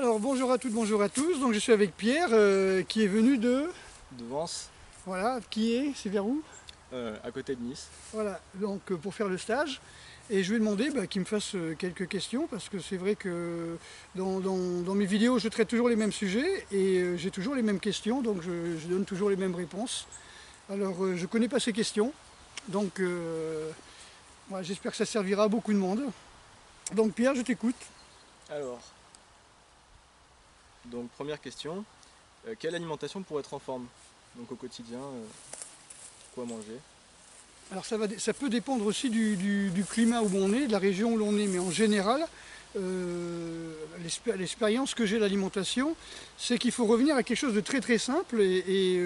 Alors bonjour à toutes, bonjour à tous. Donc je suis avec Pierre qui est venu de... Vence, Voilà, c'est vers où? à côté de Nice. Voilà, donc pour faire le stage. Et je lui ai demandé qu'il me fasse quelques questions parce que c'est vrai que dans mes vidéos je traite toujours les mêmes sujets et j'ai toujours les mêmes questions, donc je donne toujours les mêmes réponses. Alors je ne connais pas ces questions, donc voilà, j'espère que ça servira à beaucoup de monde. Donc Pierre, je t'écoute. Alors, donc première question, quelle alimentation pour être en forme? Donc au quotidien, quoi manger? Alors ça peut dépendre aussi du climat où on est, de la région où l'on est, mais en général, l'expérience que j'ai de l'alimentation, c'est qu'il faut revenir à quelque chose de très très simple et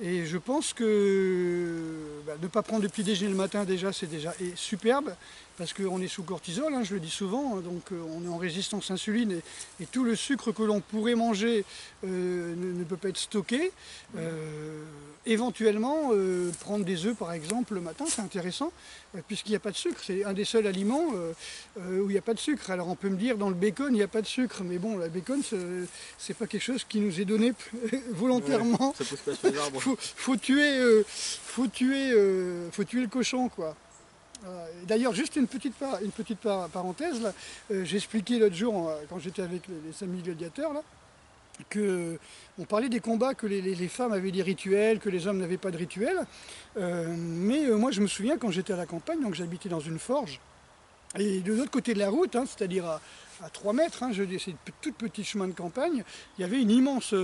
je pense que ne pas prendre de petit déjeuner le matin déjà c'est déjà superbe parce qu'on est sous cortisol, hein, je le dis souvent, hein, donc on est en résistance insuline et tout le sucre que l'on pourrait manger ne peut pas être stocké. Éventuellement, prendre des œufs par exemple le matin, c'est intéressant, puisqu'il n'y a pas de sucre. C'est un des seuls aliments où il n'y a pas de sucre. Alors on peut me dire dans le bacon il n'y a pas de sucre, mais bon, le bacon c'est pas quelque chose qui nous est donné volontairement. Ouais, ça pousse pas sur les arbres. Faut tuer le cochon, quoi. D'ailleurs, juste une petite parenthèse, là, j'ai expliqué l'autre jour, quand j'étais avec les amis gladiateurs, là, on parlait des combats, que les femmes avaient des rituels, que les hommes n'avaient pas de rituels. Mais moi, je me souviens quand j'étais à la campagne, donc j'habitais dans une forge, et de l'autre côté de la route, hein, c'est-à-dire à 3 mètres, hein, c'est un tout petit chemin de campagne, il y avait une immense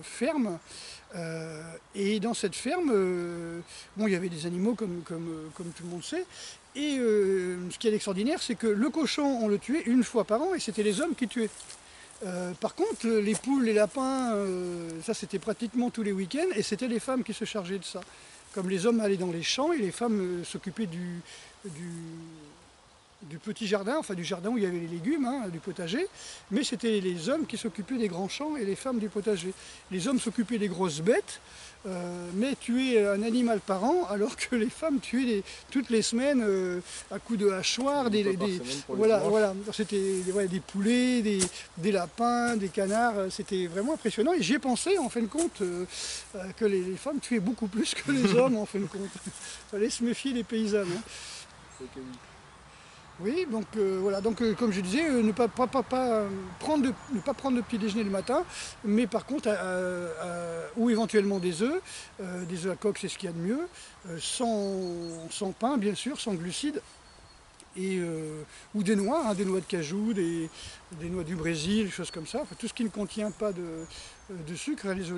ferme. Et dans cette ferme, bon, il y avait des animaux comme tout le monde sait. Et ce qui est extraordinaire, c'est que le cochon, on le tuait une fois par an, et c'était les hommes qui tuaient. Par contre, les poules, les lapins, ça c'était pratiquement tous les week-ends, et c'était les femmes qui se chargeaient de ça. Comme les hommes allaient dans les champs, et les femmes s'occupaient du petit jardin, enfin du jardin où il y avait les légumes, hein, du potager, mais c'était les hommes qui s'occupaient des grands champs et les femmes du potager. Les hommes s'occupaient des grosses bêtes, mais tuaient un animal par an, alors que les femmes tuaient toutes les semaines à coups de hachoir, voilà, c'était des poulets, des lapins, des canards, c'était vraiment impressionnant. Et j'y ai pensé en fin de compte que les femmes tuaient beaucoup plus que les hommes en fin de compte. Il fallait se méfier des paysannes. Hein. Okay, oui. Oui, donc voilà, donc comme je disais, ne pas prendre de petit déjeuner le matin, mais par contre, ou éventuellement des œufs à coque, c'est ce qu'il y a de mieux, sans pain bien sûr, sans glucides, et, ou des noix, hein, des noix de cajou, des noix du Brésil, des choses comme ça, enfin, tout ce qui ne contient pas de sucre, hein, les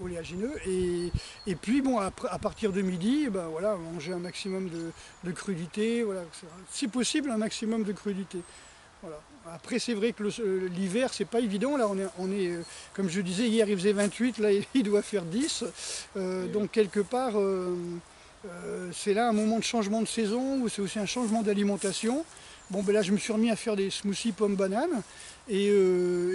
oléagineux, et puis bon, à partir de midi, ben, voilà, manger un maximum de crudité, voilà, si possible un maximum de crudité. Voilà. Après c'est vrai que l'hiver c'est pas évident, là on est comme je disais hier il faisait 28, là il doit faire 10, donc quelque part c'est là un moment de changement de saison, ou c'est aussi un changement d'alimentation. Bon ben là je me suis remis à faire des smoothies pommes-bananes et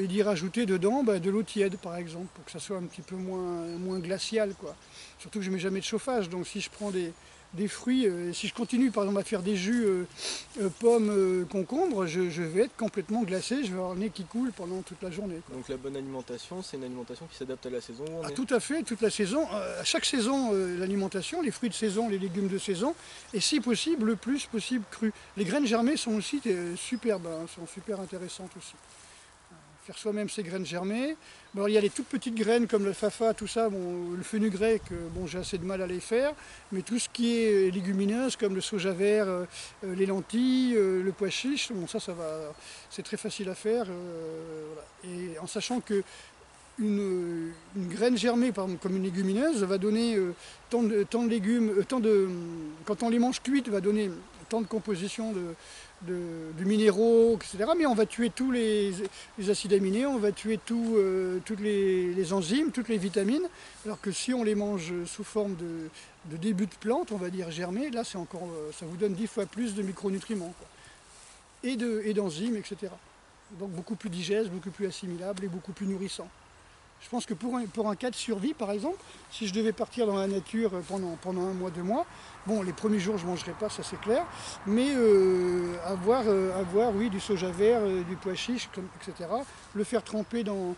d'y rajouter dedans de l'eau tiède par exemple, pour que ça soit un petit peu moins glacial, quoi. Surtout que je ne mets jamais de chauffage, donc si je prends des fruits, si je continue par exemple à faire des jus pommes, concombres, je vais être complètement glacé, je vais avoir le nez qui coule pendant toute la journée, quoi. Donc la bonne alimentation, c'est une alimentation qui s'adapte à la saison où on est. Tout à fait, toute la saison. À chaque saison, l'alimentation, les fruits de saison, les légumes de saison, et si possible, le plus possible cru. Les graines germées sont aussi superbes, hein, sont super intéressantes aussi. Faire soi-même ses graines germées. Bon, il y a les toutes petites graines comme le fafa, tout ça, bon, le fenugrec, bon, j'ai assez de mal à les faire, mais tout ce qui est légumineuse comme le soja vert, les lentilles, le pois chiche, bon, ça va, c'est très facile à faire. Voilà. Et en sachant que une graine germée, par exemple, comme une légumineuse, va donner tant de légumes, quand on les mange cuites, va donner tant de composition de minéraux, etc. Mais on va tuer tous les acides aminés, on va tuer toutes les enzymes, toutes les vitamines, alors que si on les mange sous forme de début de plante, on va dire germé, là c'est encore, ça vous donne 10 fois plus de micronutriments, quoi. Et d'enzymes, etc. Donc beaucoup plus digeste, beaucoup plus assimilable et beaucoup plus nourrissant. Je pense que pour un cas de survie, par exemple, si je devais partir dans la nature pendant 1 mois, 2 mois, bon, les premiers jours, je ne mangerai pas, ça c'est clair, mais avoir oui, du soja vert, du pois chiche, etc., le faire tremper dans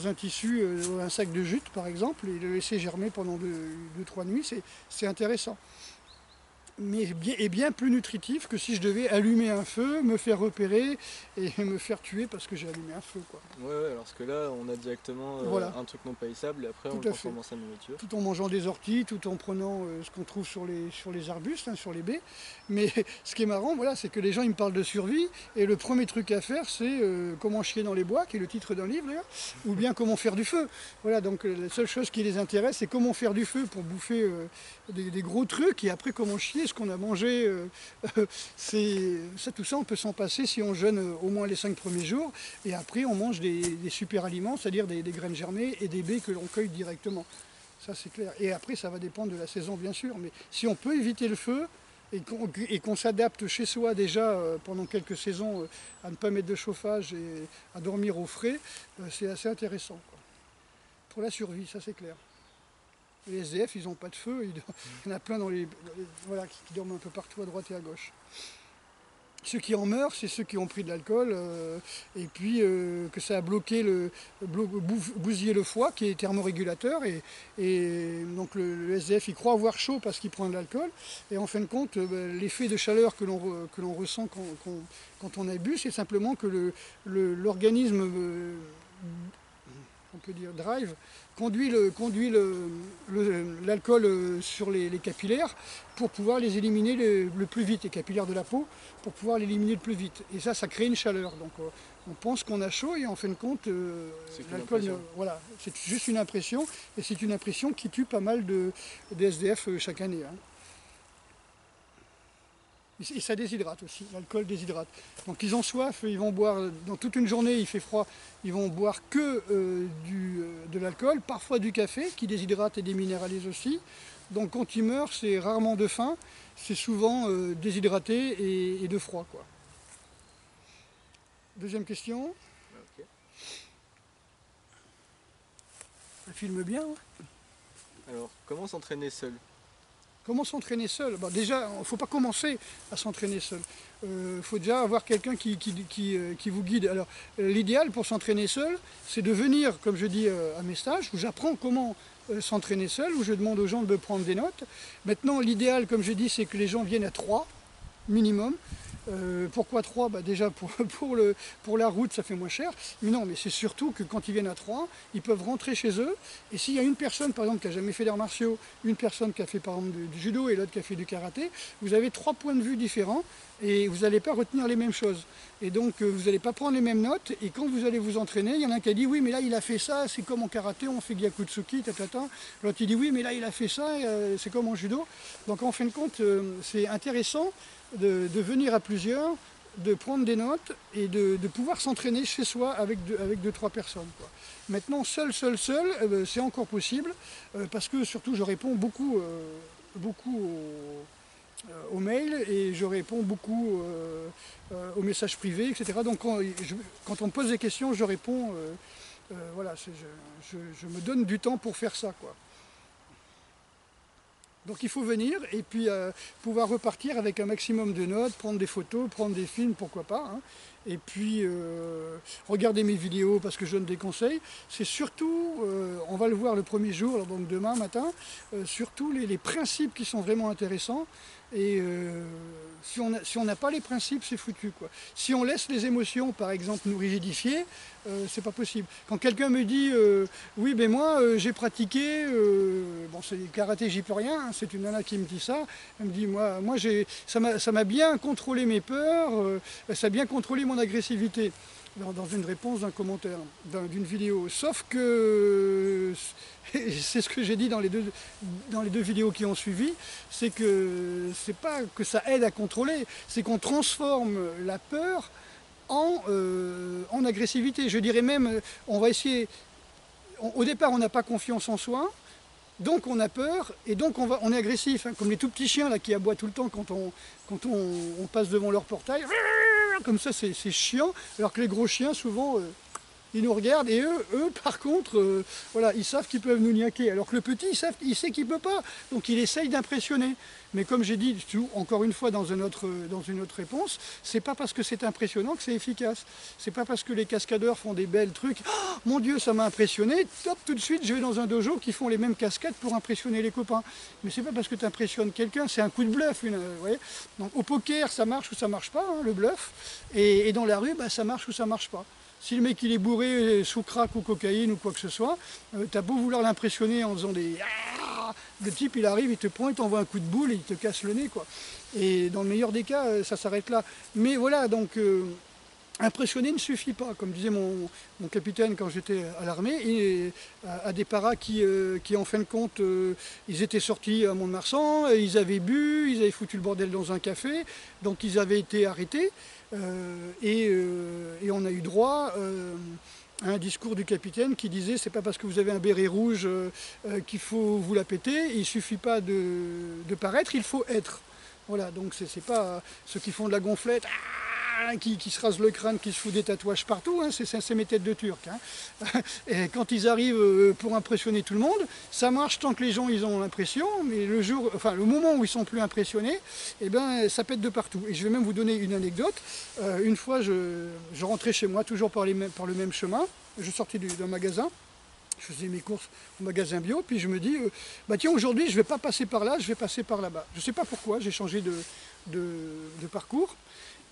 un tissu, un sac de jute, par exemple, et le laisser germer pendant 2-3 nuits, c'est intéressant. Mais bien plus nutritif que si je devais allumer un feu, me faire repérer et me faire tuer parce que j'ai allumé un feu, quoi. Ouais, alors que là, on a directement Voilà. un truc non péissable et après on Tout le à fait. transforme en sa nourriture. Tout en mangeant des orties, tout en prenant ce qu'on trouve sur les arbustes, hein, sur les baies. Mais ce qui est marrant, voilà, c'est que les gens ils me parlent de survie et le premier truc à faire c'est comment chier dans les bois, qui est le titre d'un livre d'ailleurs, ou bien comment faire du feu. Voilà, donc la seule chose qui les intéresse c'est comment faire du feu pour bouffer des gros trucs, et après comment chier ce qu'on a mangé. Tout ça on peut s'en passer si on jeûne au moins les 5 premiers jours, et après on mange des super aliments, c'est-à-dire des graines germées et des baies que l'on cueille directement. Ça c'est clair. Et après ça va dépendre de la saison bien sûr, mais si on peut éviter le feu et qu'on s'adapte chez soi déjà pendant quelques saisons à ne pas mettre de chauffage et à dormir au frais, c'est assez intéressant, quoi. Pour la survie, ça c'est clair. Les SDF, ils n'ont pas de feu, il y en a plein voilà, qui dorment un peu partout à droite et à gauche. Ceux qui en meurent, c'est ceux qui ont pris de l'alcool et puis que ça a bousillé le foie qui est thermorégulateur, et donc le SDF il croit avoir chaud parce qu'il prend de l'alcool, et en fin de compte l'effet de chaleur que l'on ressent quand on a bu, c'est simplement que l'organisme on peut dire drive, conduit l'alcool sur les capillaires pour pouvoir les éliminer le plus vite, les capillaires de la peau, pour pouvoir l'éliminer le plus vite. Et ça crée une chaleur. Donc on pense qu'on a chaud, et en fin de compte, l'alcool, voilà, c'est juste une impression, et c'est une impression qui tue pas mal de SDF chaque année, hein. Et ça déshydrate aussi, l'alcool déshydrate. Donc ils ont soif, ils vont boire, dans toute une journée il fait froid, ils vont boire que de l'alcool, parfois du café qui déshydrate et déminéralise aussi. Donc quand ils meurent, c'est rarement de faim, c'est souvent déshydraté et de froid, quoi. Deuxième question. Ok. Ça filme bien, hein. Alors, comment s'entraîner seul? Comment s'entraîner seul? Déjà, il ne faut pas commencer à s'entraîner seul. Il faut déjà avoir quelqu'un qui vous guide. Alors, l'idéal pour s'entraîner seul, c'est de venir, comme je dis à mes stages, où j'apprends comment s'entraîner seul, où je demande aux gens de prendre des notes. Maintenant, l'idéal, comme je dis, c'est que les gens viennent à 3 minimum. Pourquoi 3? Déjà pour la route ça fait moins cher, mais non, mais c'est surtout que quand ils viennent à 3, ils peuvent rentrer chez eux, et s'il y a une personne par exemple qui n'a jamais fait d'arts martiaux, une personne qui a fait par exemple du judo et l'autre qui a fait du karaté, vous avez 3 points de vue différents et vous n'allez pas retenir les mêmes choses, et donc vous n'allez pas prendre les mêmes notes, et quand vous allez vous entraîner, il y en a un qui a dit oui mais là il a fait ça, c'est comme en karaté, on fait gyakutsuki, tatata. L'autre il dit oui mais là il a fait ça, c'est comme en judo. Donc en fin de compte c'est intéressant de venir à plusieurs, de prendre des notes et de pouvoir s'entraîner chez soi avec 2-3 personnes, quoi. Maintenant, seul, c'est encore possible, parce que surtout je réponds beaucoup aux mails, et je réponds beaucoup aux messages privés, etc. Donc quand on me pose des questions, je réponds, voilà, je me donne du temps pour faire ça, quoi. Donc il faut venir et puis pouvoir repartir avec un maximum de notes, prendre des photos, prendre des films, pourquoi pas, hein. Et puis regarder mes vidéos parce que je donne des conseils. C'est surtout, on va le voir le premier jour, donc demain matin, surtout les principes qui sont vraiment intéressants. Et si on n'a pas les principes, c'est foutu, quoi. Si on laisse les émotions, par exemple, nous rigidifier, c'est pas possible. Quand quelqu'un me dit oui, ben moi j'ai pratiqué, bon c'est karaté, j'y peux rien, hein, c'est une nana qui me dit ça. Elle me dit moi ça m'a bien contrôlé mes peurs, ça a bien contrôlé mon agressivité. Dans une réponse d'un commentaire, d'une vidéo. Sauf que c'est ce que j'ai dit dans les deux vidéos qui ont suivi, c'est que c'est pas que ça aide à contrôler, c'est qu'on transforme la peur en agressivité. Je dirais même, on va essayer, au départ on n'a pas confiance en soi, donc on a peur, et donc on est agressif, hein, comme les tout petits chiens là, qui aboient tout le temps quand on passe devant leur portail. Comme ça c'est chiant, alors que les gros chiens souvent ils nous regardent et eux par contre, voilà, ils savent qu'ils peuvent nous niaquer. Alors que le petit, il sait qu'il ne peut pas, donc il essaye d'impressionner. Mais comme j'ai dit, encore une fois dans une autre réponse, c'est pas parce que c'est impressionnant que c'est efficace. C'est pas parce que les cascadeurs font des belles trucs, oh, mon Dieu, ça m'a impressionné, top, tout de suite je vais dans un dojo qui font les mêmes cascades pour impressionner les copains. Mais c'est pas parce que tu impressionnes quelqu'un, c'est un coup de bluff. Donc au poker, ça marche ou ça marche pas, hein, le bluff. Et dans la rue, bah, ça marche ou ça marche pas. Si le mec il est bourré sous crack ou cocaïne ou quoi que ce soit, t'as beau vouloir l'impressionner en faisant des... Le type il arrive, il te prend, il t'envoie un coup de boule et il te casse le nez, quoi. Et dans le meilleur des cas, ça s'arrête là. Mais voilà, donc impressionner ne suffit pas. Comme disait mon capitaine quand j'étais à l'armée, à des paras qui en fin de compte, ils étaient sortis à Mont-de-Marsan, ils avaient bu, ils avaient foutu le bordel dans un café, donc ils avaient été arrêtés. Et on a eu droit à un discours du capitaine qui disait c'est pas parce que vous avez un béret rouge qu'il faut vous la péter, il suffit pas de paraître, il faut être. Voilà, donc c'est pas ceux qui font de la gonflette, qui se rasent le crâne, qui se foutent des tatouages partout, hein, c'est mes têtes de turc. Hein. Et quand ils arrivent pour impressionner tout le monde, ça marche tant que les gens ils ont l'impression, mais le moment où ils sont plus impressionnés, eh ben, ça pète de partout. Et je vais même vous donner une anecdote. Une fois, je rentrais chez moi, toujours par le même chemin, je sortais d'un magasin. Je faisais mes courses au magasin bio, puis je me dis, bah tiens, aujourd'hui, je ne vais pas passer par là, je vais passer par là-bas. Je ne sais pas pourquoi, j'ai changé de parcours.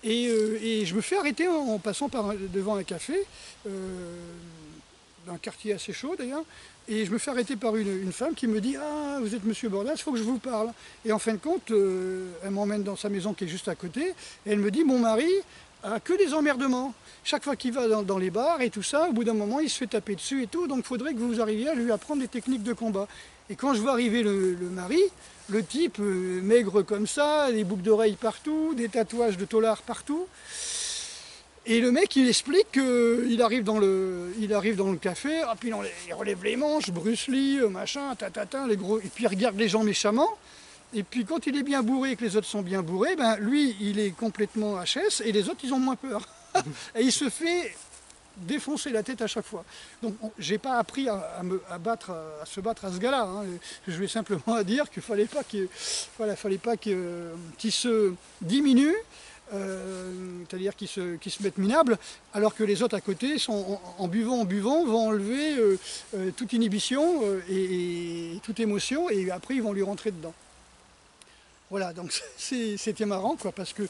Et je me fais arrêter en passant devant un café, d'un quartier assez chaud d'ailleurs, et je me fais arrêter par une femme qui me dit « Ah, vous êtes monsieur Bordas, il faut que je vous parle ». Et en fin de compte, elle m'emmène dans sa maison qui est juste à côté, et elle me dit « Mon mari a que des emmerdements. Chaque fois qu'il va dans les bars et tout ça, au bout d'un moment, il se fait taper dessus et tout, donc il faudrait que vous arriviez à lui apprendre des techniques de combat ». Et quand je vois arriver le mari, le type maigre comme ça, des boucles d'oreilles partout, des tatouages de taulards partout. Et le mec, il explique qu'il arrive dans le café, ah, puis il relève les manches, Bruce Lee, machin, les gros, et puis il regarde les gens méchamment. Et puis quand il est bien bourré et que les autres sont bien bourrés, ben lui, il est complètement HS et les autres, ils ont moins peur. Et il se fait défoncer la tête à chaque fois. Donc j'ai pas appris à se battre à ce gars-là. Hein. Je vais simplement dire qu'il fallait pas qu'il se diminue, c'est-à-dire qu'il se mette minable, alors que les autres à côté sont en buvant vont enlever toute inhibition et toute émotion, et après ils vont lui rentrer dedans. Voilà, donc c'était marrant, quoi, parce que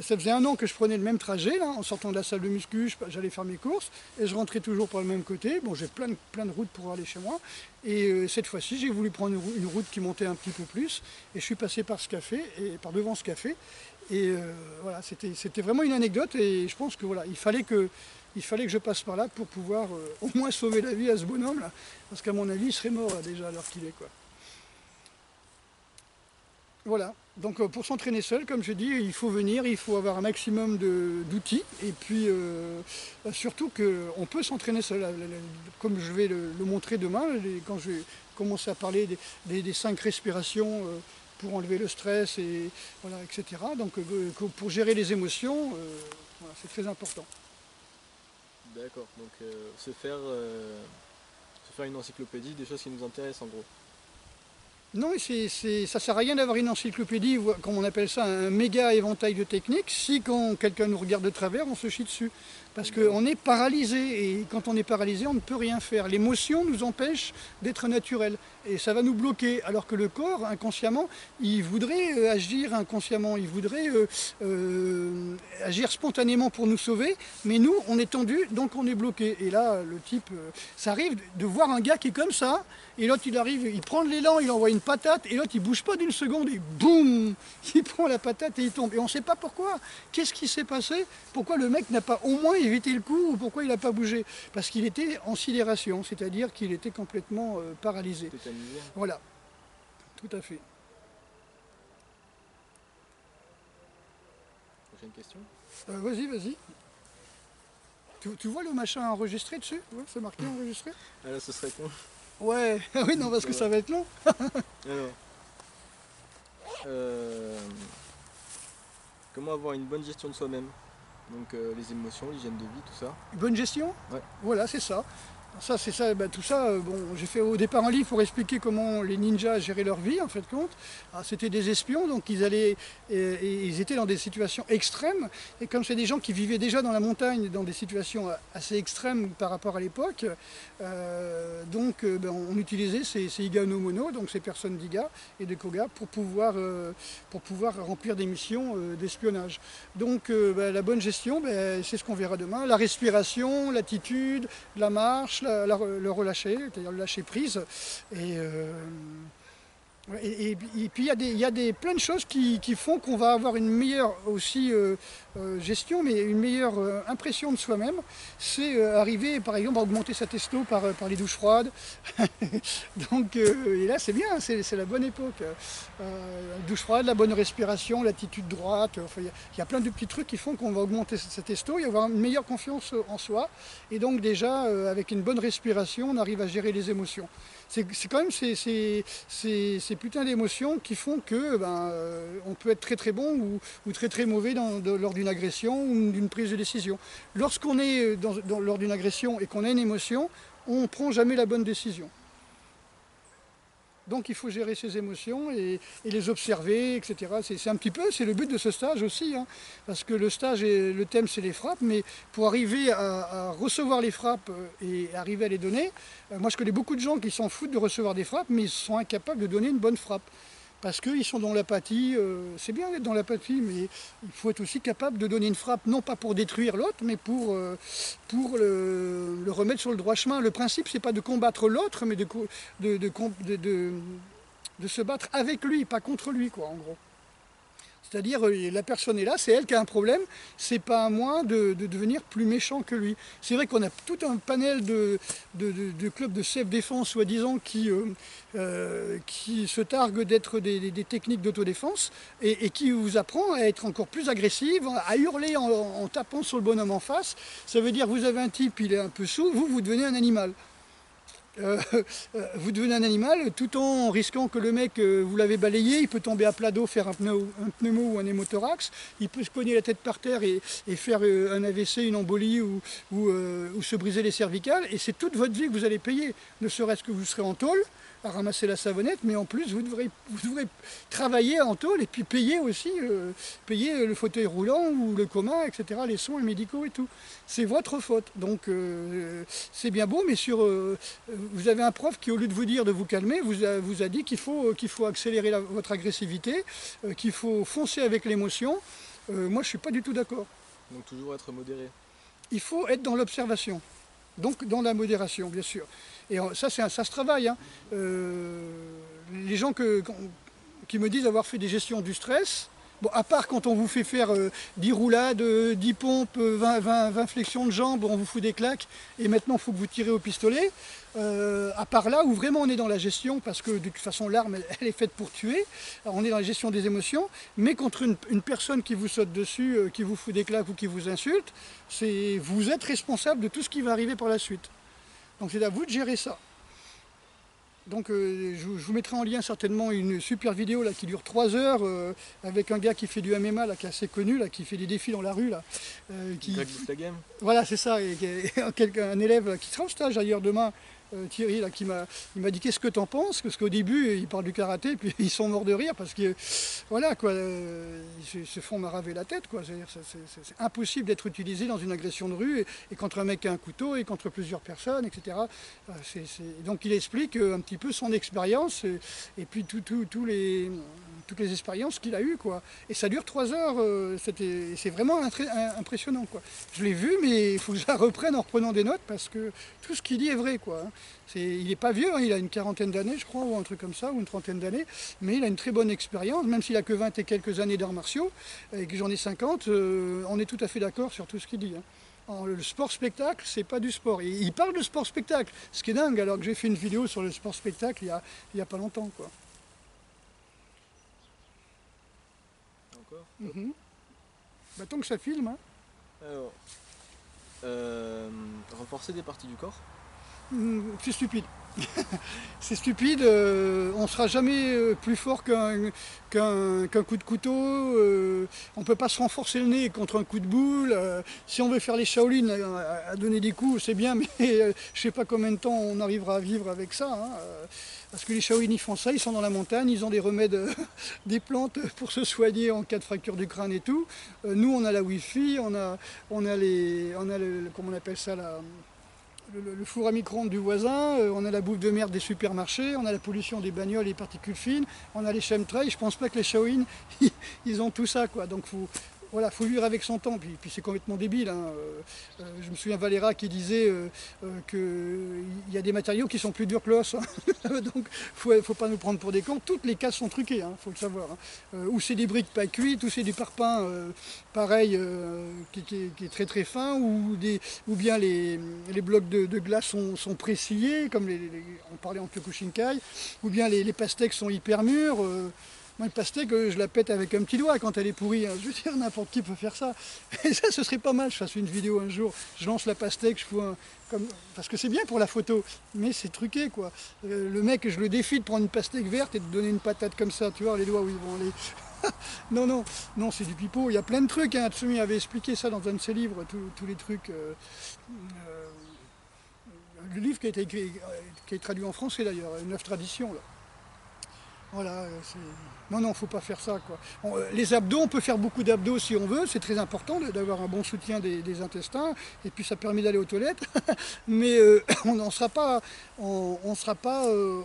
ça faisait 1 an que je prenais le même trajet, là, en sortant de la salle de muscu, j'allais faire mes courses, et je rentrais toujours par le même côté. Bon, j'ai plein de routes pour aller chez moi, et cette fois-ci, j'ai voulu prendre une route qui montait un petit peu plus, et je suis passé par ce café, et par devant ce café, et voilà, c'était vraiment une anecdote, et je pense que voilà, il fallait que je passe par là pour pouvoir au moins sauver la vie à ce bonhomme-là, parce qu'à mon avis, il serait mort là, déjà à l'heure qu'il est, quoi. Voilà, donc pour s'entraîner seul, comme je dis, il faut venir, il faut avoir un maximum d'outils, et puis surtout qu'on peut s'entraîner seul, comme je vais le montrer demain, quand je vais commencer à parler des 5 respirations pour enlever le stress, et, voilà, etc. Donc pour gérer les émotions, voilà, c'est très important. D'accord, donc se faire une encyclopédie des choses qui nous intéressent en gros. Non, ça sert à rien d'avoir une encyclopédie, comme on appelle ça, un méga éventail de techniques, si quand quelqu'un nous regarde de travers, on se chie dessus. Parce qu'on est paralysé, et quand on est paralysé, on ne peut rien faire. L'émotion nous empêche d'être naturel, et ça va nous bloquer. Alors que le corps, inconsciemment, il voudrait agir inconsciemment, il voudrait agir spontanément pour nous sauver, mais nous, on est tendu, donc on est bloqué. Et là, le type, ça arrive de voir un gars qui est comme ça, et l'autre il arrive, il prend de l'élan, il envoie une patate, et l'autre il bouge pas d'une seconde, et boum, il prend la patate et il tombe. Et on ne sait pas pourquoi. Qu'est-ce qui s'est passé? Pourquoi le mec n'a pas au moins évité le coup, ou pourquoi il n'a pas bougé? Parce qu'il était en sidération, c'est-à-dire qu'il était complètement paralysé. Tétanisé. Voilà, tout à fait. Prochaine question. Vas-y. Tu vois le machin enregistré dessus? Ouais, c'est marqué enregistré? Ah là, ce serait con. Ouais, oui, non, parce que ça va être long. Alors, comment avoir une bonne gestion de soi-même? Donc les émotions, l'hygiène de vie, tout ça. Bonne gestion? Ouais. Voilà, c'est ça. Ça, c'est ça, tout ça, bon, j'ai fait au départ un livre pour expliquer comment les ninjas géraient leur vie, en fait, compte. C'était des espions, donc ils allaient, et ils étaient dans des situations extrêmes, et comme c'est des gens qui vivaient déjà dans la montagne, dans des situations assez extrêmes par rapport à l'époque, on utilisait ces Iga no Mono, donc ces personnes d'Iga et de Koga, pour pouvoir remplir des missions d'espionnage. Donc la bonne gestion, c'est ce qu'on verra demain, la respiration, l'attitude, la marche, le relâcher, c'est-à-dire le lâcher prise. Et puis il y a plein de choses qui font qu'on va avoir une meilleure aussi gestion, mais une meilleure impression de soi-même. C'est arriver par exemple à augmenter sa testo par les douches froides. Donc, et là c'est bien, c'est la bonne époque. Douche froide, la bonne respiration, l'attitude droite. Enfin, il y a plein de petits trucs qui font qu'on va augmenter sa testo et avoir une meilleure confiance en soi. Et donc déjà avec une bonne respiration, on arrive à gérer les émotions. C'est quand même ces putains d'émotions qui font que on peut être très très bon ou très très mauvais lors d'une agression ou d'une prise de décision. Lorsqu'on est lors d'une agression et qu'on a une émotion, on ne prend jamais la bonne décision. Donc il faut gérer ses émotions et les observer, etc. C'est un petit peu, c'est le but de ce stage aussi, hein, parce que le stage, le thème c'est les frappes, mais pour arriver à recevoir les frappes et arriver à les donner, moi je connais beaucoup de gens qui s'en foutent de recevoir des frappes, mais ils sont incapables de donner une bonne frappe. Parce qu'ils sont dans l'apathie, c'est bien d'être dans l'apathie, mais il faut être aussi capable de donner une frappe, non pas pour détruire l'autre, mais pour le remettre sur le droit chemin. Le principe, c'est pas de combattre l'autre, mais de se battre avec lui, pas contre lui, quoi, en gros. C'est-à-dire, la personne est là, c'est elle qui a un problème, c'est pas à moi de devenir plus méchant que lui. C'est vrai qu'on a tout un panel de clubs de self-défense, soi-disant, qui se targuent d'être des techniques d'autodéfense et qui vous apprend à être encore plus agressive, à hurler en tapant sur le bonhomme en face. Ça veut dire, vous avez un type, il est un peu saoul, vous devenez un animal. Vous devenez un animal tout en risquant que le mec, vous l'avez balayé, il peut tomber à plat dos, faire un pneumo ou un hémothorax, il peut se cogner la tête par terre et faire un AVC, une embolie ou se briser les cervicales, et c'est toute votre vie que vous allez payer, ne serait-ce que vous serez en tôle à ramasser la savonnette, mais en plus vous devrez travailler en tôle et puis payer aussi payer le fauteuil roulant ou le coma, etc., les soins médicaux et tout. C'est votre faute. Donc c'est bien beau, mais vous avez un prof qui, au lieu de vous dire de vous calmer, vous a dit qu'il faut accélérer votre agressivité, qu'il faut foncer avec l'émotion. Moi je ne suis pas du tout d'accord. Donc toujours être modéré. Il faut être dans l'observation. Donc dans la modération, bien sûr. Et ça se travaille. Hein. Les gens qui me disent avoir fait des gestions du stress, bon, à part quand on vous fait faire 10 roulades, 10 pompes, 20 flexions de jambes, on vous fout des claques, et maintenant il faut que vous tirez au pistolet, à part là où vraiment on est dans la gestion, parce que de toute façon l'arme elle est faite pour tuer, alors, on est dans la gestion des émotions, mais contre une personne qui vous saute dessus, qui vous fout des claques ou qui vous insulte, vous êtes responsable de tout ce qui va arriver par la suite. Donc c'est à vous de gérer ça. Donc je vous mettrai en lien certainement une super vidéo là, qui dure 3 heures avec un gars qui fait du MMA, là, qui est assez connu, là, qui fait des défis dans la rue. Là, Greg Game. Voilà, c'est ça. Et un élève là, qui sera en stage d'ailleurs demain, Thierry, là, il m'a dit qu'est-ce que t'en penses, parce qu'au début il parle du karaté, puis ils sont morts de rire parce que voilà quoi, ils se font maraver la tête quoi. C'est impossible d'être utilisé dans une agression de rue et contre un mec qui a un couteau et contre plusieurs personnes, etc. Donc il explique un petit peu son expérience et puis toutes les expériences qu'il a eues quoi. Et ça dure 3 heures, c'est vraiment impressionnant quoi. Je l'ai vu, mais il faut que je la reprenne en reprenant des notes parce que tout ce qu'il dit est vrai quoi. Il n'est pas vieux, hein, il a une quarantaine d'années je crois, ou un truc comme ça, ou une trentaine d'années, mais il a une très bonne expérience, même s'il a que 20 et quelques années d'arts martiaux, et que j'en ai 50, on est tout à fait d'accord sur tout ce qu'il dit. Hein. Alors, le sport-spectacle, c'est pas du sport. Il parle de sport-spectacle, ce qui est dingue, alors que j'ai fait une vidéo sur le sport-spectacle il y a pas longtemps. Quoi. Encore Bah, tant que ça filme. Hein. Alors, renforcer des parties du corps. C'est stupide. C'est stupide, on ne sera jamais plus fort qu'un coup de couteau, on ne peut pas se renforcer le nez contre un coup de boule. Si on veut faire les Shaolin à donner des coups, c'est bien, mais je ne sais pas combien de temps on arrivera à vivre avec ça. Hein, parce que les Shaolin ils font ça, ils sont dans la montagne, ils ont des remèdes, des plantes pour se soigner en cas de fracture du crâne et tout. Nous on a la Wi-Fi, on a comment on appelle ça là, le four à micro-ondes du voisin, on a la bouffe de merde des supermarchés, on a la pollution des bagnoles et des particules fines, on a les chemtrails. Je pense pas que les Shaolin, ils ont tout ça, quoi. Donc voilà, faut vivre avec son temps, puis c'est complètement débile. Hein. Je me souviens Valera qui disait qu'il y a des matériaux qui sont plus durs que l'os. Hein. Donc faut pas nous prendre pour des cons. Toutes les cases sont truquées, hein, faut le savoir. Hein. Ou c'est des briques pas cuites, ou c'est du parpaing pareil qui est très très fin, ou bien les blocs de glace sont pressillés, comme on parlait en Kyokushinkai, ou bien les pastèques sont hyper mûres. Moi, une pastèque, je la pète avec un petit doigt quand elle est pourrie. Hein. Je veux dire, n'importe qui peut faire ça. Et ça, ce serait pas mal. Je fasse une vidéo un jour. Je lance la pastèque, je fous parce que c'est bien pour la photo, mais c'est truqué, quoi. Le mec, je le défie de prendre une pastèque verte et de donner une patate comme ça. Tu vois, les doigts où ils vont aller. Non, c'est du pipeau. Il y a plein de trucs. Hein. Tsumi avait expliqué ça dans un de ses livres, tous les trucs. Le livre qui a été traduit en français d'ailleurs, Une œuvre tradition, là. Voilà, non, faut pas faire ça, quoi. Les abdos, on peut faire beaucoup d'abdos si on veut, c'est très important d'avoir un bon soutien des intestins, et puis ça permet d'aller aux toilettes, mais on ne sera pas,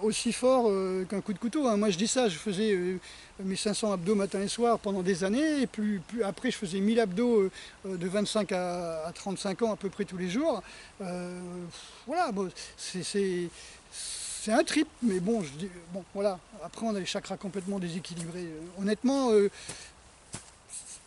aussi fort qu'un coup de couteau. Hein. Moi je dis ça, je faisais mes 500 abdos matin et soir pendant des années, et plus après je faisais 1000 abdos de 25 à 35 ans à peu près tous les jours. Voilà, bon, c'est un trip, mais bon, voilà. Après, on a les chakras complètement déséquilibrés. Honnêtement,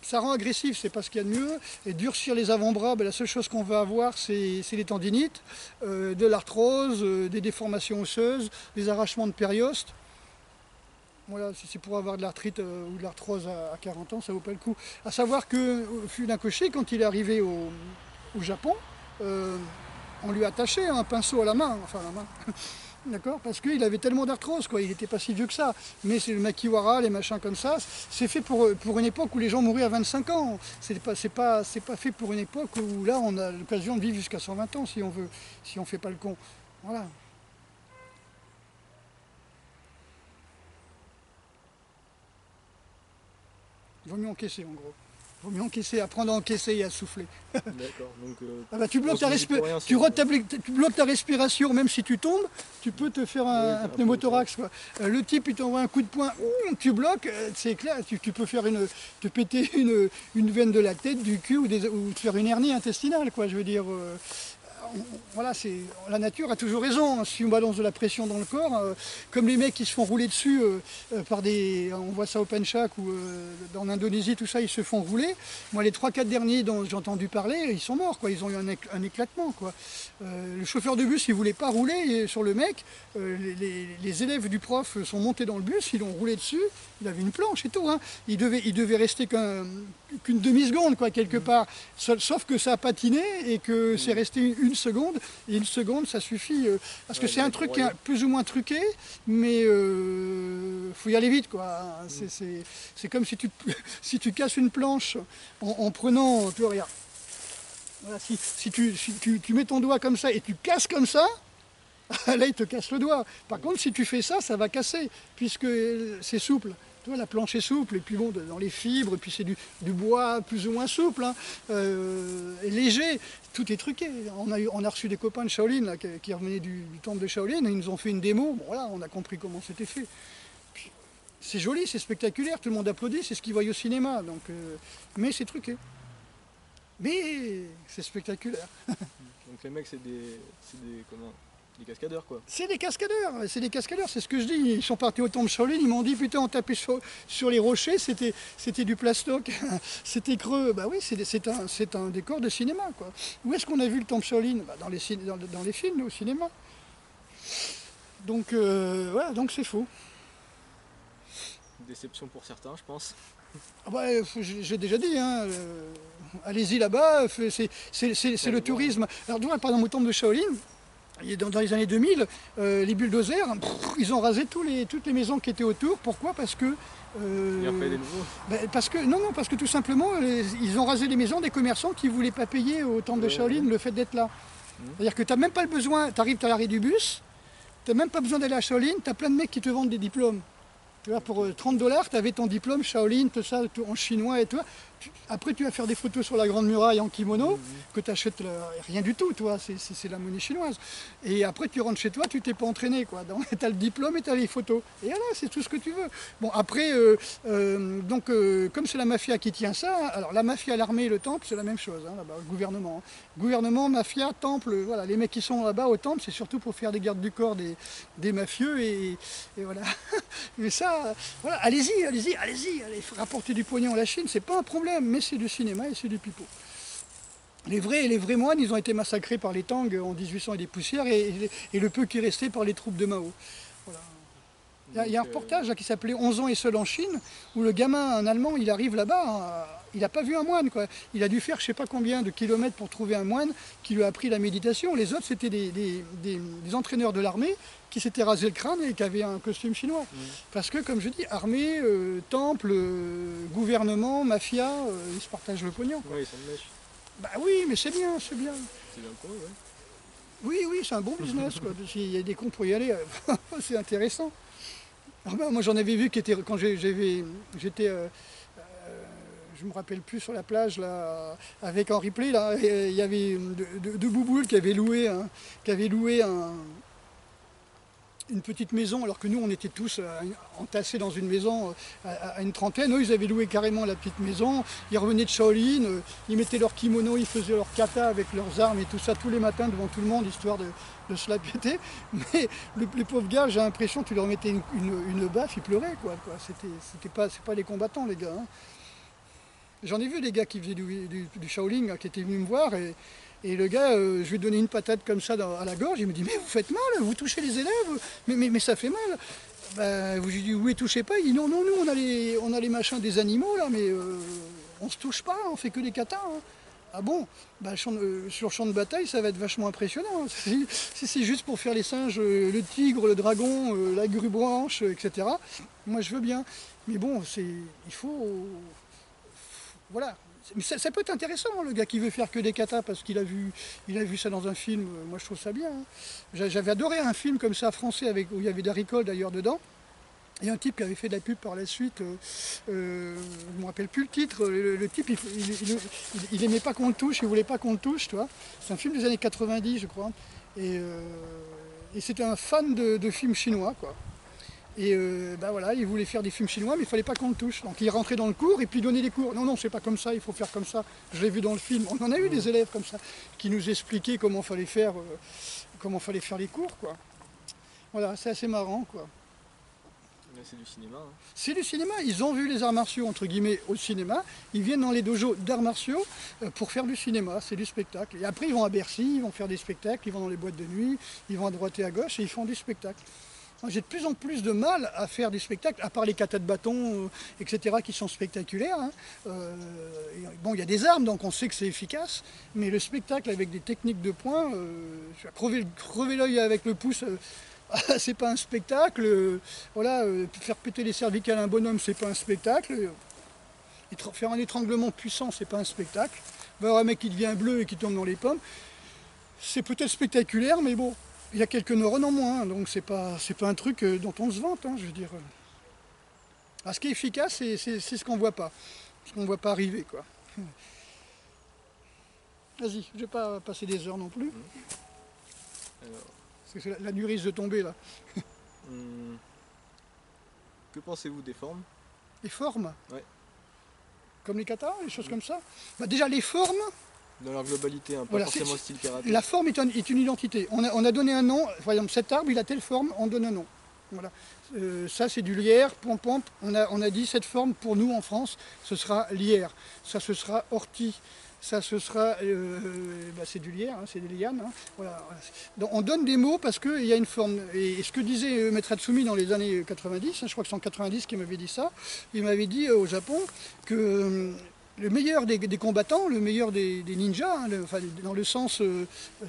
ça rend agressif, c'est pas ce qu'il y a de mieux. Et durcir les avant-bras, la seule chose qu'on va avoir, c'est les tendinites, de l'arthrose, des déformations osseuses, des arrachements de périoste. Voilà, si c'est pour avoir de l'arthrite ou de l'arthrose à 40 ans, ça vaut pas le coup. À savoir que Funakoshi, quand il est arrivé au Japon, on lui a attaché un pinceau à la main, enfin à la main. D'accord, parce qu'il avait tellement d'arthrose, quoi. Il n'était pas si vieux que ça. Mais c'est le makiwara, les machins comme ça, c'est fait pour une époque où les gens mouraient à 25 ans. C'est pas fait pour une époque où là on a l'occasion de vivre jusqu'à 120 ans si on veut, si on fait pas le con. Voilà. Il vaut mieux encaisser en gros. Il vaut mieux encaisser, apprendre à encaisser et à souffler. D'accord, donc tu bloques ta respiration, même si tu tombes, tu peux te faire un pneumothorax. Quoi. Le type, il t'envoie un coup de poing, tu bloques, c'est clair, tu peux faire te péter une veine de la tête, du cul, ou te faire une hernie intestinale, quoi, je veux dire. Voilà, la nature a toujours raison. Hein. Si on balance de la pression dans le corps, comme les mecs qui se font rouler dessus par on voit ça au Penchak ou en Indonésie, tout ça, ils se font rouler. Moi, les 3-4 derniers dont j'ai entendu parler, ils sont morts, quoi. Ils ont eu un éclatement, quoi. Le chauffeur de bus, il voulait pas rouler sur le mec. Les élèves du prof sont montés dans le bus, ils l'ont roulé dessus. Il avait une planche et tout. Hein. Il devait rester qu'une demi-seconde, quoi, quelque part. Sauf que ça a patiné et que c'est resté une seconde. Et une seconde, ça suffit. Parce que c'est un truc qui est plus ou moins truqué, mais faut y aller vite, quoi. C'est comme si tu casses une planche en prenant. Tu vois, regarde. Voilà, si tu mets ton doigt comme ça et tu casses comme ça, là il te casse le doigt. Par contre, si tu fais ça, ça va casser, puisque c'est souple. Tu vois, la planche est souple, et puis bon, dans les fibres, puis c'est du bois plus ou moins souple, hein, et léger, tout est truqué. On a reçu des copains de Shaolin là, qui revenaient du temple de Shaolin, et ils nous ont fait une démo, bon voilà, on a compris comment c'était fait. C'est joli, c'est spectaculaire, tout le monde applaudit, c'est ce qu'ils voient au cinéma, donc, mais c'est truqué. Mais c'est spectaculaire. Donc les mecs, c'est des cascadeurs, quoi. C'est des cascadeurs, c'est ce que je dis. Ils sont partis au temple Shaolin, ils m'ont dit putain on tapait sur les rochers, c'était du plastoc, c'était creux. Bah oui, c'est un décor de cinéma, quoi. Où est-ce qu'on a vu le temple Shaolin? Dans les films, au cinéma. Donc voilà, donc c'est faux. Déception pour certains, je pense. Ah bah, j'ai déjà dit, hein, allez-y là-bas, c'est le tourisme. Alors tu vois, par exemple au temple de Shaolin, Et dans les années 2000, les bulldozers, ils ont rasé toutes les maisons qui étaient autour. Pourquoi? Parce que... Il en fait des nouveaux. parce que tout simplement, ils ont rasé les maisons des commerçants qui ne voulaient pas payer au temple de Shaolin le fait d'être là. C'est-à-dire que tu n'as même pas le besoin, tu arrives à l'arrêt du bus, tu n'as même pas besoin d'aller à Shaolin, tu as plein de mecs qui te vendent des diplômes. Tu vois, pour 30 $, tu avais ton diplôme Shaolin, tout ça, tout en chinois et tout. Après, tu vas faire des photos sur la Grande Muraille en kimono, que tu achètes rien du tout, toi, c'est la monnaie chinoise. Et après, tu rentres chez toi, tu t'es pas entraîné, quoi. Tu as le diplôme et tu as les photos. Et voilà, c'est tout ce que tu veux. Bon, après, comme c'est la mafia qui tient ça, alors la mafia, l'armée et le temple, c'est la même chose, hein, là-bas, le gouvernement. Gouvernement, mafia, temple, voilà, les mecs qui sont là-bas au temple, c'est surtout pour faire des gardes du corps des mafieux, et voilà. Mais ça, voilà, allez-y, allez, rapporter du pognon à la Chine, c'est pas un problème. Mais c'est du cinéma et c'est du pipeau. Les vrais moines, ils ont été massacrés par les Tang en 1800 et des poussières, et le peu qui restait par les troupes de Mao. Voilà. Il y a un reportage là, qui s'appelait 11 ans et seul en Chine, où le gamin, un Allemand, il arrive là-bas, il n'a pas vu un moine, quoi. Il a dû faire je ne sais pas combien de kilomètres pour trouver un moine qui lui a appris la méditation. Les autres, c'était des entraîneurs de l'armée qui s'étaient rasé le crâne et qui avaient un costume chinois. Parce que, comme je dis, armée, temple, gouvernement, mafia, ils se partagent le pognon. Oui, ils sont de mèche. Bah oui, mais c'est bien, c'est bien. C'est bien pour eux, ouais. Oui, c'est un bon business, quoi. S'il y a des cons pour y aller, c'est intéressant. Alors, moi, j'en avais vu quand j'étais... je me rappelle plus, sur la plage là, avec Henri Play, là, il y avait deux bouboules qui avaient loué une petite maison, alors que nous on était tous entassés dans une maison à une trentaine. Eux, ils avaient loué carrément la petite maison, ils revenaient de Shaolin, ils mettaient leur kimono, ils faisaient leur kata avec leurs armes et tout ça tous les matins devant tout le monde, histoire de se la péter. Mais les pauvres gars, j'ai l'impression que tu leur mettais une baffe, ils pleuraient, quoi. C'est pas les combattants, les gars, hein. J'en ai vu des gars qui faisaient du Shaolin, hein, qui étaient venus me voir, et le gars, je lui ai donné une patate comme ça à la gorge, il me dit « Mais vous faites mal, vous touchez les élèves, mais ça fait mal !» Ben, je lui ai dit « Oui, touchez pas !» Il dit « Non, nous on a les machins des animaux là, mais on se touche pas, on fait que des katas, hein. » Ah bon, ben, sur le champ de bataille, ça va être vachement impressionnant. Si c'est juste pour faire les singes, le tigre, le dragon, la grue blanche, etc., moi je veux bien. Mais bon, il faut... Voilà. Ça peut être intéressant, le gars qui veut faire que des katas parce qu'il a vu ça dans un film. Moi, je trouve ça bien, hein. J'avais adoré un film comme ça, français, où il y avait Daricole d'ailleurs dedans. Il y a un type qui avait fait de la pub par la suite, je ne me rappelle plus le titre. Le type, il aimait pas qu'on le touche, il voulait pas qu'on le touche, tu vois. C'est un film des années 90, je crois. Et c'était un fan de films chinois, quoi. Et ben voilà, il voulait faire des films chinois, mais il ne fallait pas qu'on le touche. Donc il rentrait dans le cours et puis il donnait des cours. Non, c'est pas comme ça, il faut faire comme ça. Je l'ai vu dans le film. On en a eu des élèves comme ça, qui nous expliquaient comment fallait faire les cours, quoi. Voilà, c'est assez marrant, quoi. C'est du cinéma, hein. C'est du cinéma. Ils ont vu les arts martiaux, entre guillemets, au cinéma. Ils viennent dans les dojos d'arts martiaux pour faire du cinéma. C'est du spectacle. Et après, ils vont à Bercy, ils vont faire des spectacles, ils vont dans les boîtes de nuit, ils vont à droite et à gauche et ils font du spectacle. J'ai de plus en plus de mal à faire des spectacles, à part les katas de bâton, etc., qui sont spectaculaires, hein. Bon, il y a des armes, donc on sait que c'est efficace, mais le spectacle avec des techniques de poing, crever l'œil avec le pouce, c'est pas un spectacle. Voilà, faire péter les cervicales à un bonhomme, c'est pas un spectacle. Faire un étranglement puissant, c'est pas un spectacle. Voir un mec qui devient bleu et qui tombe dans les pommes, c'est peut-être spectaculaire, mais bon. Il y a quelques neurones en moins, donc c'est pas un truc dont on se vante, hein, je veux dire. Ce qui est efficace, c'est ce qu'on voit pas, ce qu'on voit pas arriver, quoi. Vas-y, je vais pas passer des heures non plus. Alors, parce que la nuit risque de tomber là. Que pensez-vous des formes? Les formes? Ouais. Comme les katas, les choses comme ça. Bah, déjà les formes. Dans leur globalité, hein, pas voilà, forcément style karaté. La forme est une identité. On a donné un nom, par exemple cet arbre il a telle forme, on donne un nom. Voilà. Ça c'est du lierre, pompe. On a dit cette forme pour nous en France, ce sera lierre. Ça ce sera ortie. Ça ce sera, c'est du lierre, hein, c'est des lianes. Hein. Voilà. Donc, on donne des mots parce qu'il y a une forme. Et ce que disait Maître Hatsumi dans les années 90, hein, je crois que c'est en 90 qu'il m'avait dit ça, il m'avait dit au Japon que le meilleur des combattants, le meilleur des ninjas, hein, enfin, dans le sens,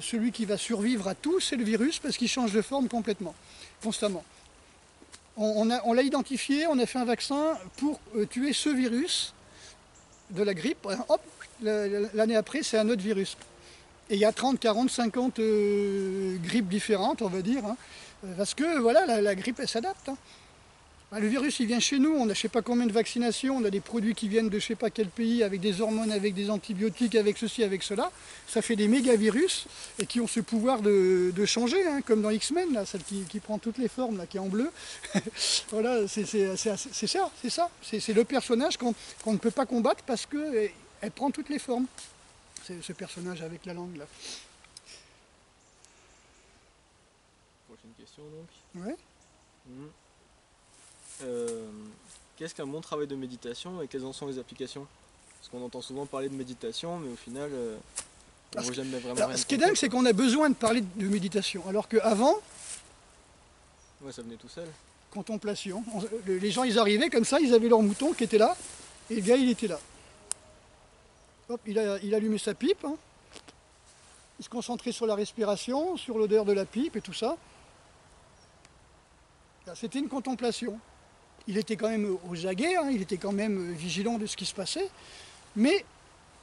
celui qui va survivre à tout, c'est le virus, parce qu'il change de forme complètement, constamment. On l'a identifié, on a fait un vaccin pour tuer ce virus de la grippe. Hop, l'année après, c'est un autre virus. Et il y a 30, 40, 50 grippes différentes, on va dire, hein, parce que voilà, la grippe, elle s'adapte. Hein. Le virus, il vient chez nous, on a je ne sais pas combien de vaccinations, on a des produits qui viennent de je ne sais pas quel pays, avec des hormones, avec des antibiotiques, avec ceci, avec cela. Ça fait des méga-virus, et qui ont ce pouvoir de changer, hein, comme dans X-Men, là, celle qui prend toutes les formes, là, qui est en bleu. Voilà, c'est ça. C'est le personnage qu'on ne peut pas combattre parce qu'elle prend toutes les formes. C'est ce personnage avec la langue, là. Prochaine question, donc. Ouais. Qu'est-ce qu'un bon travail de méditation et quelles en sont les applications? Parce qu'on entend souvent parler de méditation, mais au final, on ne voit jamais vraiment rien. Ce qui est dingue, c'est qu'on a besoin de parler de méditation, alors qu'avant, ouais, ça venait tout seul. Contemplation. Les gens, ils arrivaient comme ça, ils avaient leur mouton qui était là, et le gars, il était là. Hop, il allumait sa pipe, hein. Il se concentrait sur la respiration, sur l'odeur de la pipe et tout ça. C'était une contemplation. Il était quand même aux aguets, hein, il était quand même vigilant de ce qui se passait. Mais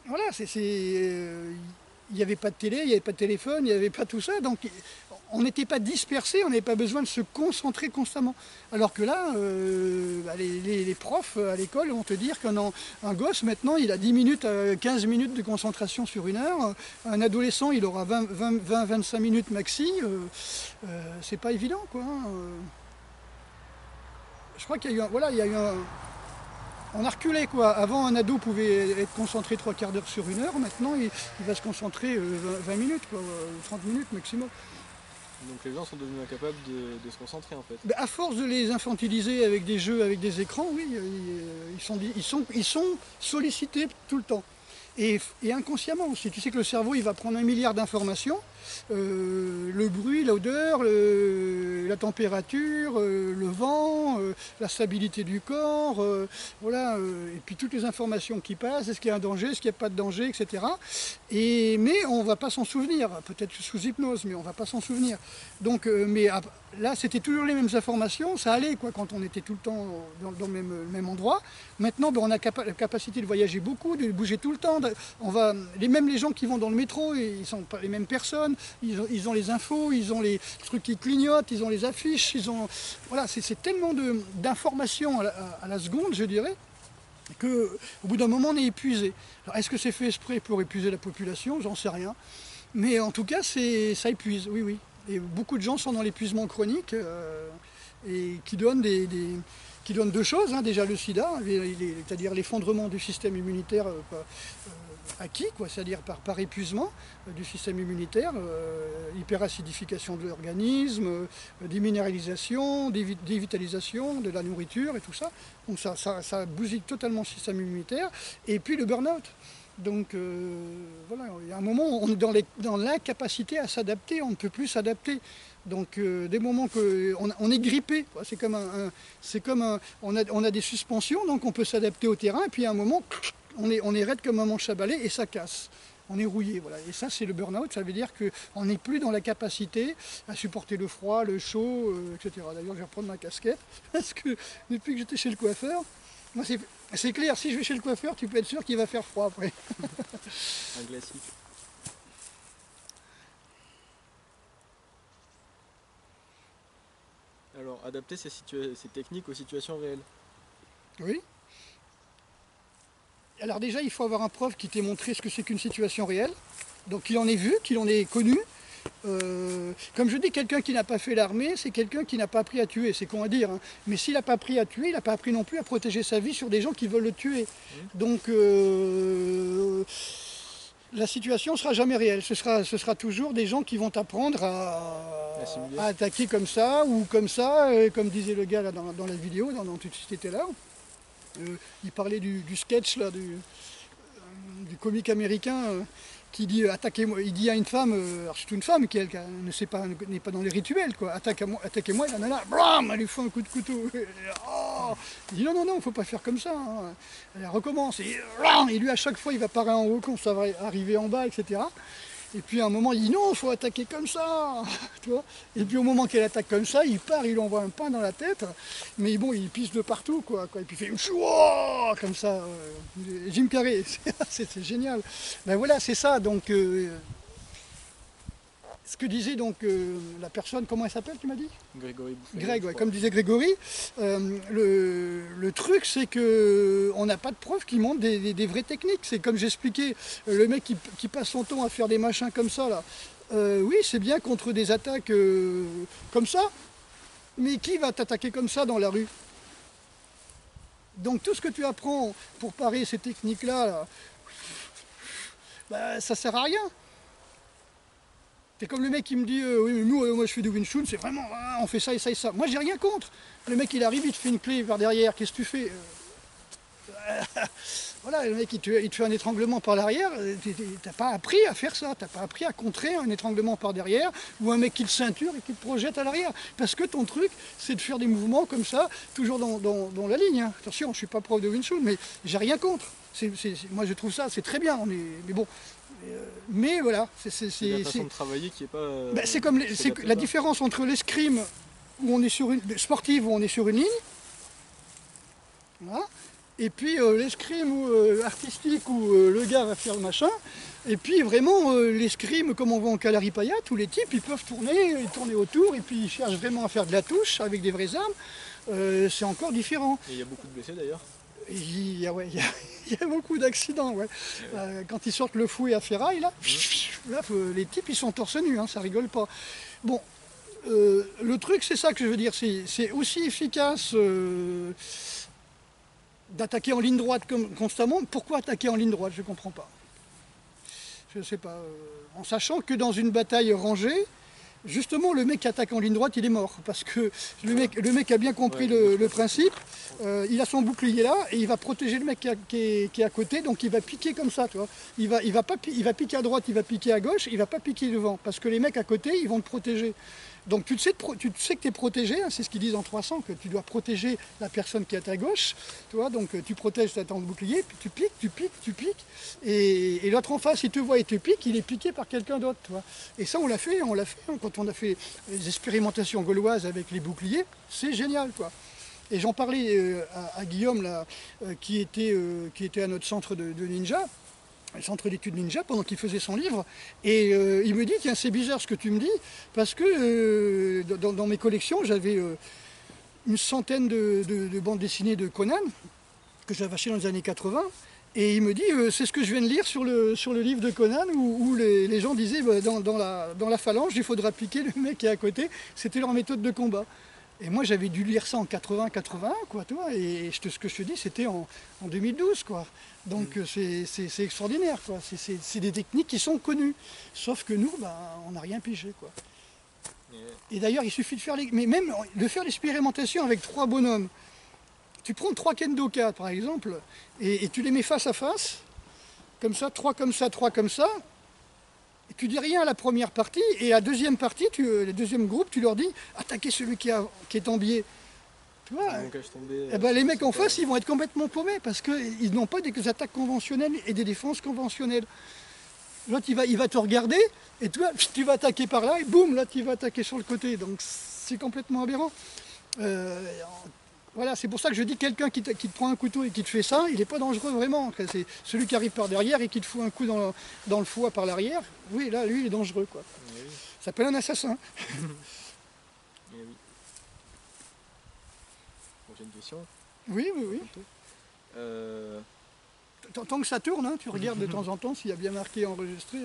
voilà, il n'y avait pas de télé, il n'y avait pas de téléphone, il n'y avait pas tout ça. Donc on n'était pas dispersé, on n'avait pas besoin de se concentrer constamment. Alors que là, les profs à l'école vont te dire qu'un gosse, maintenant, il a 10 minutes, 15 minutes de concentration sur une heure. Un adolescent, il aura 20-25 minutes maxi. C'est pas évident, quoi. Je crois qu'il y a eu on a reculé, quoi. Avant, un ado pouvait être concentré 3/4 d'heure sur une heure. Maintenant, il va se concentrer 20 minutes, quoi, 30 minutes maximum. Donc les gens sont devenus incapables de se concentrer, en fait. Ben, à force de les infantiliser avec des jeux, avec des écrans, oui, ils sont sollicités tout le temps. Et inconsciemment aussi. Tu sais que le cerveau, il va prendre 1 milliard d'informations. Le bruit, l'odeur, la température, le vent, la stabilité du corps, voilà, et puis toutes les informations qui passent, est-ce qu'il y a un danger, est-ce qu'il n'y a pas de danger, etc. Mais on ne va pas s'en souvenir, peut-être sous hypnose, mais on ne va pas s'en souvenir. Donc, là, c'était toujours les mêmes informations, ça allait, quoi, quand on était tout le temps dans le même endroit. Maintenant, on a la capacité de voyager beaucoup, de bouger tout le temps. Même les gens qui vont dans le métro, ils ne sont pas les mêmes personnes, ils ont les infos, ils ont les trucs qui clignotent, ils ont les affiches, voilà, c'est tellement d'informations à la seconde, je dirais, qu'au bout d'un moment, on est épuisé. Alors, est-ce que c'est fait exprès pour épuiser la population? J'en sais rien. Mais en tout cas, ça épuise, oui, oui. Et beaucoup de gens sont dans l'épuisement chronique et qui donnent qui donne deux choses, hein. Déjà le sida, c'est-à-dire l'effondrement du système immunitaire acquis, c'est-à-dire par épuisement du système immunitaire, hyperacidification de l'organisme, déminéralisation, dévitalisation de la nourriture et tout ça. Donc ça bousille totalement le système immunitaire. Et puis le burn-out. Donc voilà, il y a un moment où on est dans l'incapacité à s'adapter, on ne peut plus s'adapter. Donc des moments qu'on est grippé, c'est comme on a des suspensions, donc on peut s'adapter au terrain, et puis à un moment, on est raide comme un manche à balai et ça casse. On est rouillé, voilà. Et ça, c'est le burn-out, ça veut dire qu'on n'est plus dans la capacité à supporter le froid, le chaud, etc. D'ailleurs, je vais reprendre ma casquette, parce que depuis que j'étais chez le coiffeur, moi, c'est clair, si je vais chez le coiffeur, tu peux être sûr qu'il va faire froid après. Un classique. Alors, adapter ces techniques aux situations réelles. Oui. Alors déjà, il faut avoir un prof qui t'ait montré ce que c'est qu'une situation réelle. Donc qu'il en ait vu, qu'il en ait connu. Comme je dis, quelqu'un qui n'a pas fait l'armée, c'est quelqu'un qui n'a pas appris à tuer, c'est con à dire. Hein. Mais s'il n'a pas appris à tuer, il n'a pas appris non plus à protéger sa vie sur des gens qui veulent le tuer. Donc la situation ne sera jamais réelle. Ce sera toujours des gens qui vont apprendre à attaquer comme ça, ou comme ça, comme disait le gars là, dans la vidéo, dans toute cette était là. Il parlait du sketch là, du comique américain qui dit attaquez-moi. Il dit à une femme, alors c'est une femme qui n'est pas dans les rituels, quoi. Attaquez-moi, et la nana, blam, elle lui fait un coup de couteau. Oh, Il dit non, non, non, il ne faut pas faire comme ça. Hein. Elle recommence. Et lui, à chaque fois, il va parer en haut quand ça va arriver en bas, etc. Et puis à un moment, il dit non, il faut attaquer comme ça. Tu vois, et puis au moment qu'elle attaque comme ça, il part, il envoie un pain dans la tête. Mais bon, il pisse de partout, quoi. Et puis il fait chouah comme ça. Jim Carrey, c'est génial. Ben voilà, c'est ça. Donc, ce que disait donc la personne, comment elle s'appelle, tu m'as dit? Grégory Bouffet. Greg, ouais, comme disait Grégory, le truc c'est que on n'a pas de preuves qui montrent des vraies techniques. C'est comme j'expliquais, le mec qui passe son temps à faire des machins comme ça là. Oui, c'est bien contre des attaques comme ça, mais qui va t'attaquer comme ça dans la rue? Donc tout ce que tu apprends pour parer ces techniques-là, là, bah, ça sert à rien. C'est comme le mec qui me dit oui, mais nous, moi je fais du Wing Chun, c'est vraiment, on fait ça et ça et ça. Moi j'ai rien contre. Le mec il arrive, il te fait une clé par derrière, qu'est-ce que tu fais? Voilà, le mec il te fait un étranglement par l'arrière, t'as pas appris à faire ça, t'as pas appris à contrer un étranglement par derrière, ou un mec qui te ceinture et qui te projette à l'arrière. Parce que ton truc, c'est de faire des mouvements comme ça, toujours dans la ligne. Hein. Attention, je suis pas prof de Wing Chun, mais j'ai rien contre. Moi je trouve ça, c'est très bien, mais bon. Mais voilà, c'est la façon de travailler qui est pas. C'est comme la différence entre l'escrime où on est sur une sportive où on est sur une ligne, voilà, et puis l'escrime artistique où le gars va faire le machin, et puis vraiment l'escrime comme on voit en Kalaripayat où les types ils peuvent tourner autour et puis ils cherchent vraiment à faire de la touche avec des vraies armes. C'est encore différent. Et il y a beaucoup de blessés d'ailleurs. Il y a beaucoup d'accidents, ouais. Quand ils sortent le fouet à ferraille, là, les types ils sont torse nu, hein, ça rigole pas. Bon, le truc c'est ça que je veux dire, c'est aussi efficace d'attaquer en ligne droite constamment. Pourquoi attaquer en ligne droite? Je comprends pas. Je sais pas. En sachant que dans une bataille rangée, justement, le mec qui attaque en ligne droite, il est mort. Parce que le mec a bien compris le principe. Il a son bouclier là et il va protéger le mec qui est à côté. Donc il va piquer comme ça, tu vois. Il va piquer à droite, il va piquer à gauche, il va pas piquer devant. Parce que les mecs à côté, ils vont te protéger. Donc tu sais que tu es protégé, hein, c'est ce qu'ils disent en 300, que tu dois protéger la personne qui est à ta gauche. Tu vois, donc tu protèges ton bouclier, puis tu piques. Et l'autre en face, il te voit et te pique, il est piqué par quelqu'un d'autre. Et ça, on l'a fait hein, quand on a fait les expérimentations gauloises avec les boucliers, c'est génial, quoi. Et j'en parlais à Guillaume, là, qui était à notre centre de ninja, le centre d'études ninja, pendant qu'il faisait son livre, et il me dit, tiens, c'est bizarre ce que tu me dis, parce que dans mes collections, j'avais une centaine de bandes dessinées de Conan, que j'avais acheté dans les années 80, et il me dit, c'est ce que je viens de lire sur le livre de Conan, où les gens disaient, dans la phalange, il faudra piquer le mec qui est à côté, c'était leur méthode de combat. Et moi, j'avais dû lire ça en 80-81, quoi, tu vois, et ce que je te dis, c'était en 2012, quoi. Donc c'est extraordinaire, quoi. C'est des techniques qui sont connues. Sauf que nous, on n'a rien pigé, quoi. Et d'ailleurs, il suffit de faire l'expérimentation avec 3 bonhommes. Tu prends 3 kendoka, par exemple, et tu les mets face à face, comme ça, 3 comme ça, 3 comme ça. Et tu dis rien à la première partie, et la deuxième partie, le deuxième groupe, tu leur dis attaquez celui qui est en biais. Tu vois, les mecs en face, ils vont être complètement paumés parce qu'ils n'ont pas des attaques conventionnelles et des défenses conventionnelles. L'autre, il va te regarder, et toi, tu vas attaquer par là, et boum, là, tu vas attaquer sur le côté. Donc c'est complètement aberrant. Voilà, c'est pour ça que je dis quelqu'un qui te prend un couteau et qui te fait ça, il n'est pas dangereux vraiment. C'est celui qui arrive par derrière et qui te fout un coup dans le foie par l'arrière. Oui, là, lui, il est dangereux, quoi. Oui. Ça s'appelle un assassin. Oui. Prochaine question. Oui. Tant que ça tourne, hein, tu regardes de temps en temps s'il y a bien marqué enregistré.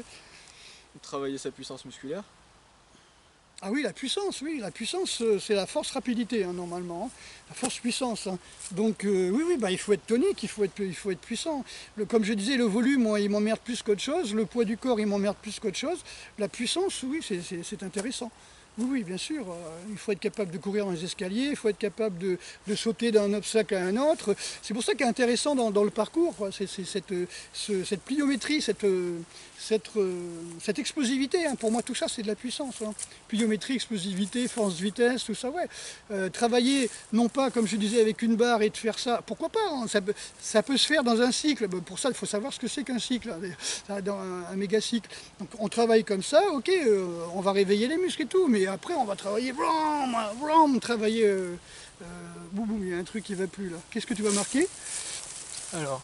Travailler sa puissance musculaire. Ah oui, la puissance, c'est la force rapidité, hein, normalement, hein. La force puissance. Hein. Donc oui, il faut être tonique, il faut être puissant. Comme je disais, le volume, moi, il m'emmerde plus qu'autre chose, le poids du corps, il m'emmerde plus qu'autre chose. La puissance, oui, c'est intéressant. Oui, bien sûr. Il faut être capable de courir dans les escaliers, il faut être capable de sauter d'un obstacle à un autre. C'est pour ça qu'il est intéressant dans le parcours, quoi. C'est cette pliométrie, cette explosivité, hein. Pour moi, tout ça, c'est de la puissance, hein. Pliométrie, explosivité, force, vitesse, tout ça, ouais. Travailler, non pas, comme je disais, avec une barre et de faire ça, pourquoi pas, hein. Ça peut se faire dans un cycle. Ben, pour ça, il faut savoir ce que c'est qu'un cycle, hein, dans un méga cycle. Donc, on travaille comme ça, ok, on va réveiller les muscles et tout, mais après, on va travailler, travailler, boum, boum, il y a un truc qui va plus là. Qu'est-ce que tu vas marquer? Alors.